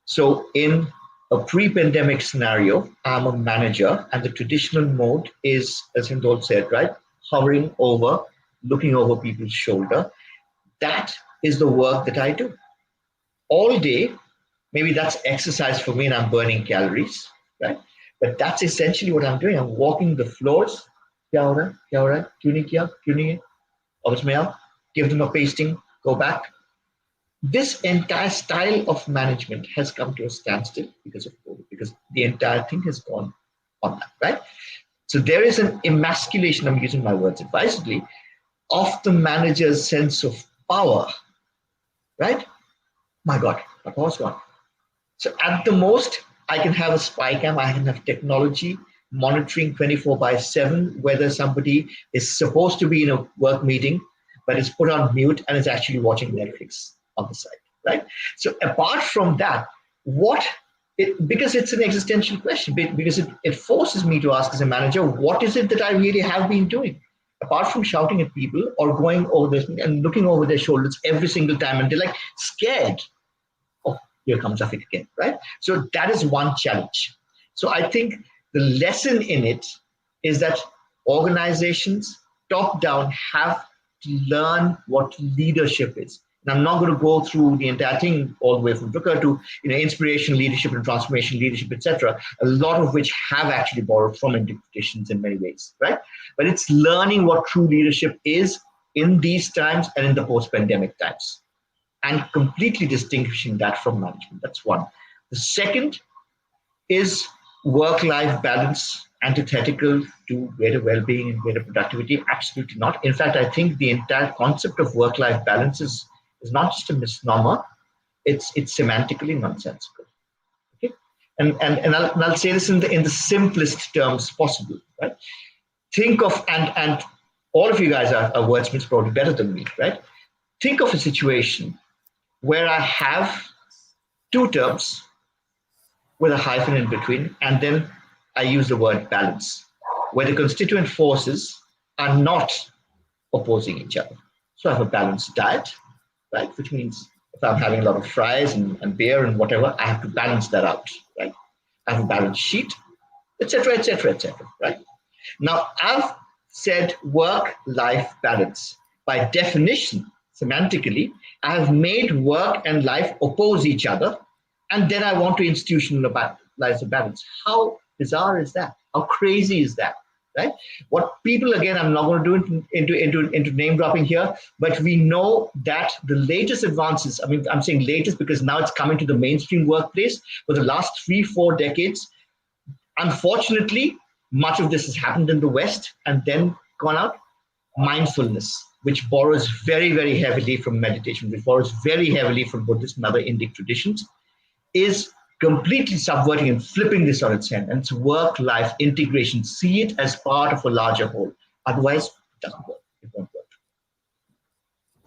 So in a pre-pandemic scenario, I'm a manager, and the traditional mode is, as Hindol said, right, hovering over, looking over people's shoulder. That is the work that I do all day. Maybe that's exercise for me and I'm burning calories, right? But that's essentially what I'm doing. I'm walking the floors. Give them a pasting, go back. This entire style of management has come to a standstill because of COVID, because the entire thing has gone on that, right? So there is an emasculation, I'm using my words advisedly, of the manager's sense of power, right? My God, my power's gone. So at the most, I can have a spy cam, I can have technology monitoring 24/7 whether somebody is supposed to be in a work meeting, but is put on mute and is actually watching Netflix on the side, right? So apart from that, because it's an existential question, because it forces me to ask as a manager, what is it that I really have been doing? Apart from shouting at people or going over this and looking over their shoulders every single time, and they're like scared. Oh, here comes Avik again, right? So that is one challenge. So I think the lesson in it is that organizations top down have to learn what leadership is. And I'm not going to go through the entire thing all the way from Drucker to inspiration leadership and transformation leadership, etc. A lot of which have actually borrowed from interpretations in many ways, right? But it's learning what true leadership is in these times and in the post-pandemic times, and completely distinguishing that from management. That's one. The second is work-life balance antithetical to greater well-being and greater productivity? Absolutely not. In fact, I think the entire concept of work-life balance is not just a misnomer, it's semantically nonsensical. Okay? And I'll say this in the simplest terms possible, right? Think of, and all of you guys are wordsmiths probably better than me, right? Think of a situation where I have two terms with a hyphen in between, and then I use the word balance, where the constituent forces are not opposing each other. So I have a balanced diet, right? Which means if I'm having a lot of fries and beer and whatever, I have to balance that out, right? I have a balance sheet, etc., etc., etc., right? Now, I've said work-life balance. By definition, semantically, I have made work and life oppose each other, and then I want to institutionalize the balance. How bizarre is that? How crazy is that? Right? What people, again, I'm not going to do into name dropping here, but we know that the latest advances, I mean, I'm saying latest because now it's coming to the mainstream workplace. For the last 3-4 decades, unfortunately, much of this has happened in the West and then gone out. Mindfulness, which borrows very, very heavily from meditation, which borrows very heavily from Buddhist and other Indic traditions, is completely subverting and flipping this on its head. And it's work-life integration. See it as part of a larger whole. Otherwise, it doesn't work. It won't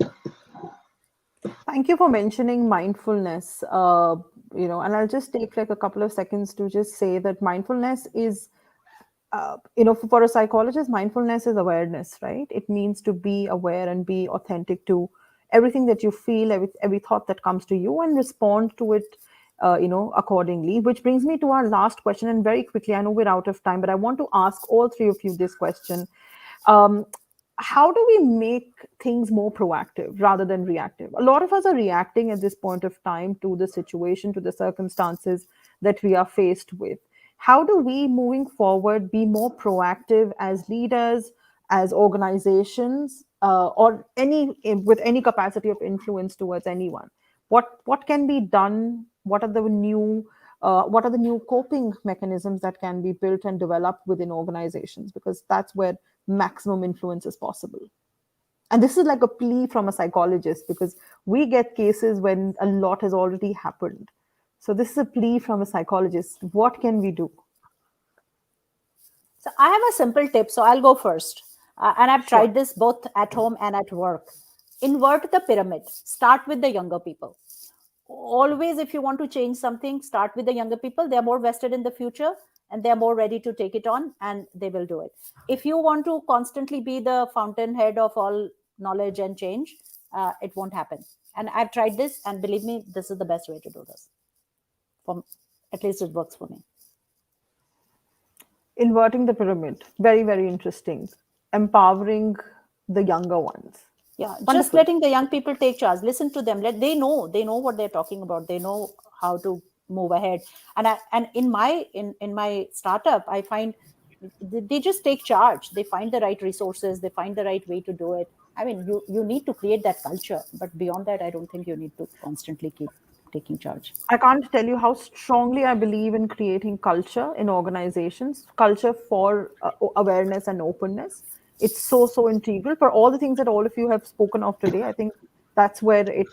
work. Thank you for mentioning mindfulness. And I'll just take like a couple of seconds to just say that mindfulness is, for a psychologist, mindfulness is awareness, right? It means to be aware and be authentic to everything that you feel, every thought that comes to you, and respond to it, accordingly. Which brings me to our last question, and very quickly, I know we're out of time, but I want to ask all three of you this question. How do we make things more proactive rather than reactive? A lot of us are reacting at this point of time to the situation, to the circumstances that we are faced with. How do we, moving forward, be more proactive as leaders, as organizations, or with any capacity of influence towards anyone? What can be done? What are the new coping mechanisms that can be built and developed within organizations? Because that's where maximum influence is possible. And this is like a plea from a psychologist, because we get cases when a lot has already happened. So this is a plea from a psychologist. What can we do? So I have a simple tip. So I'll go first. And I've tried this both at home and at work. Invert the pyramid. Start with the younger people. Always, if you want to change something, start with the younger people. They're more vested in the future and they're more ready to take it on, and they will do it. If you want to constantly be the fountainhead of all knowledge and change, it won't happen. And I've tried this, and believe me, this is the best way to do this. At least it works for me. Inverting the pyramid. Very, very interesting. Empowering the younger ones. Yeah, wonderful. Just letting the young people take charge. Listen to them. They know what they're talking about. They know how to move ahead. And in my startup, I find they just take charge. They find the right resources. They find the right way to do it. I mean, you need to create that culture, but beyond that, I don't think you need to constantly keep taking charge. I can't tell you how strongly I believe in creating culture in organizations, culture for awareness and openness. It's so integral for all the things that all of you have spoken of today. I think that's where it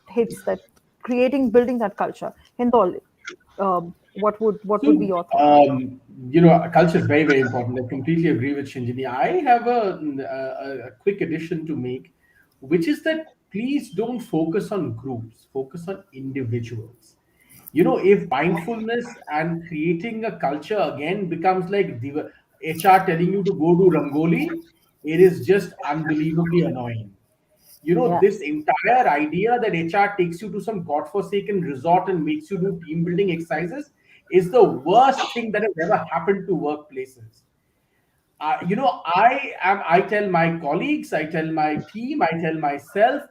hits, that building that culture. Hindol, what would be your thought? Culture is very, very important. I completely agree with Shinjini. I have a quick addition to make, which is that please don't focus on groups, focus on individuals. If mindfulness and creating a culture again becomes like HR telling you to go do Rangoli, it is just unbelievably annoying. This entire idea that HR takes you to some godforsaken resort and makes you do team building exercises is the worst thing that has ever happened to workplaces. I tell my colleagues, I tell my team, I tell myself,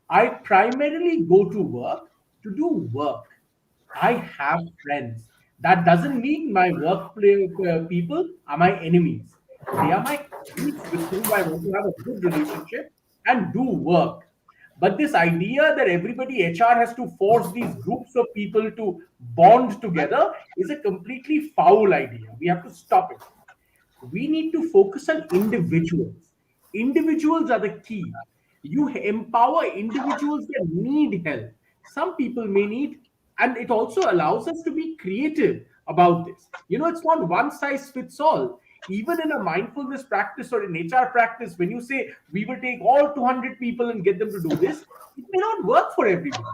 I primarily go to work to do work. I have friends. That doesn't mean my workplace people are my enemies. They are my colleagues with whom I want to have a good relationship and do work. But this idea that everybody HR has to force these groups of people to bond together is a completely foul idea. We have to stop it. We need to focus on individuals. Individuals are the key. You empower individuals that need help. Some people may need, and it also allows us to be creative about this. It's not one size fits all. Even in a mindfulness practice or in HR practice, when you say we will take all 200 people and get them to do this, it may not work for everybody.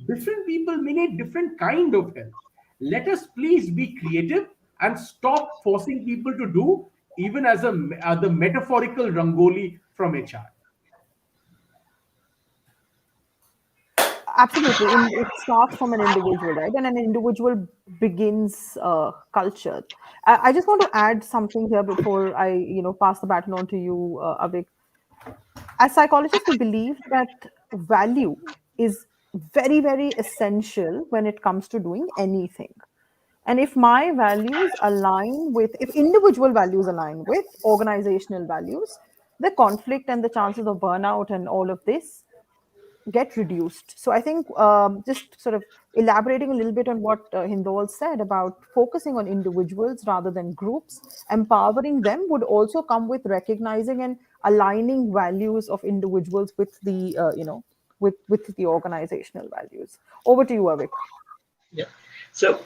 Different people may need different kind of help. Let us please be creative and stop forcing people to do even as the metaphorical rangoli from HR. Absolutely. It starts from an individual, right? And an individual begins culture. I just want to add something here before I, pass the baton on to you, Avik. As psychologists, we believe that value is very, very essential when it comes to doing anything. And if my values align with, if individual values align with organizational values, the conflict and the chances of burnout and all of this get reduced. So I think just sort of elaborating a little bit on what Hindol said about focusing on individuals rather than groups, empowering them would also come with recognizing and aligning values of individuals with the with the organizational values. Over to you, Avik. Yeah. So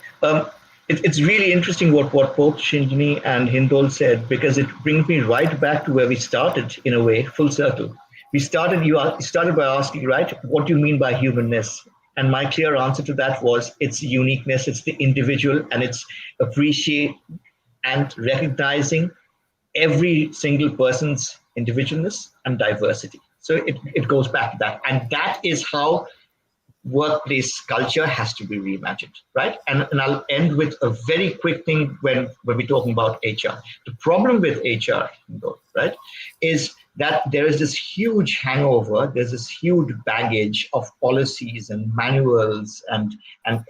it's really interesting what both Shinjini and Hindol said, because it brings me right back to where we started, in a way, full circle. You started by asking, right, what do you mean by humanness? And my clear answer to that was it's uniqueness, it's the individual, and it's appreciate and recognizing every single person's individualness and diversity. So it goes back to that. And that is how workplace culture has to be reimagined, right? And I'll end with a very quick thing when we're talking about HR. The problem with HR, right, is that there is this huge hangover, there's this huge baggage of policies and manuals and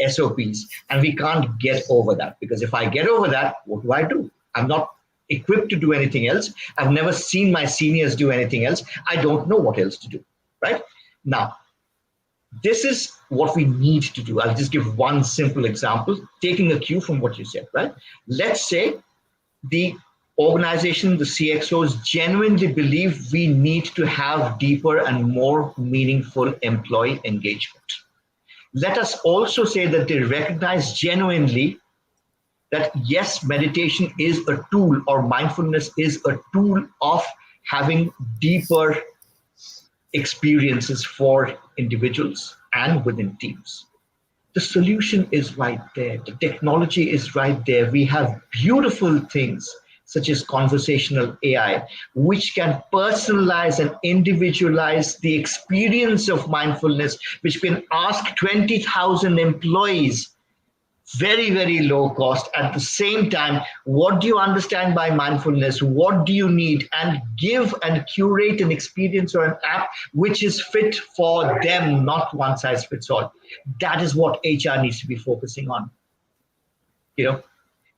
SOPs, and we can't get over that. Because if I get over that, what do? I'm not equipped to do anything else. I've never seen my seniors do anything else. I don't know what else to do, right? Now, this is what we need to do. I'll just give one simple example, taking a cue from what you said, right? Let's say the organization, the CXOs genuinely believe we need to have deeper and more meaningful employee engagement. Let us also say that they recognize genuinely that yes, meditation is a tool, or mindfulness is a tool of having deeper experiences for individuals and within teams. The solution is right there. The technology is right there. We have beautiful things such as conversational AI, which can personalize and individualize the experience of mindfulness, which can ask 20,000 employees, very, very low cost. At the same time, what do you understand by mindfulness? What do you need? And give and curate an experience or an app which is fit for them, not one size fits all. That is what HR needs to be focusing on.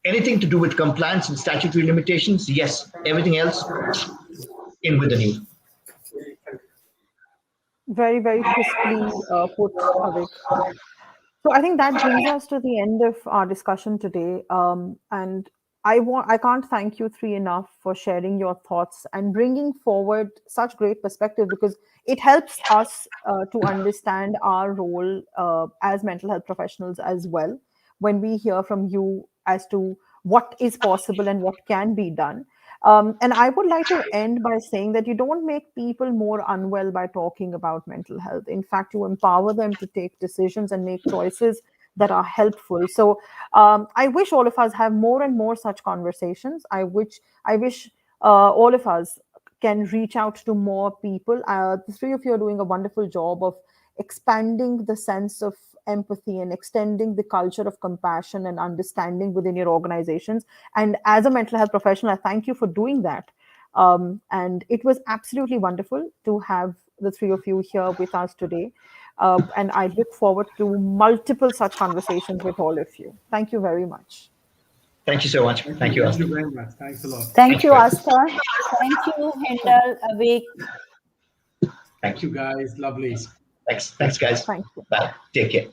Anything to do with compliance and statutory limitations, yes. Everything else, in with the new. Very, very crisply put, Avik. So I think that brings us to the end of our discussion today. And I can't thank you three enough for sharing your thoughts and bringing forward such great perspective, because it helps us to understand our role as mental health professionals as well, when we hear from you as to what is possible and what can be done. And I would like to end by saying that you don't make people more unwell by talking about mental health. In fact, you empower them to take decisions and make choices that are helpful. So I wish all of us have more and more such conversations. I wish all of us can reach out to more people. The three of you are doing a wonderful job of expanding the sense of empathy and extending the culture of compassion and understanding within your organizations. And as a mental health professional, I thank you for doing that. And it was absolutely wonderful to have the three of you here with us today. And I look forward to multiple such conversations with all of you. Thank you very much. Thank you so much. Thank you, Astha. Thank you very much. Thanks a lot. Thank you, Astha. Thank you, Hindol, Avik. Thank you, guys. Lovely. Thanks, guys. Thank you. Bye. Take care.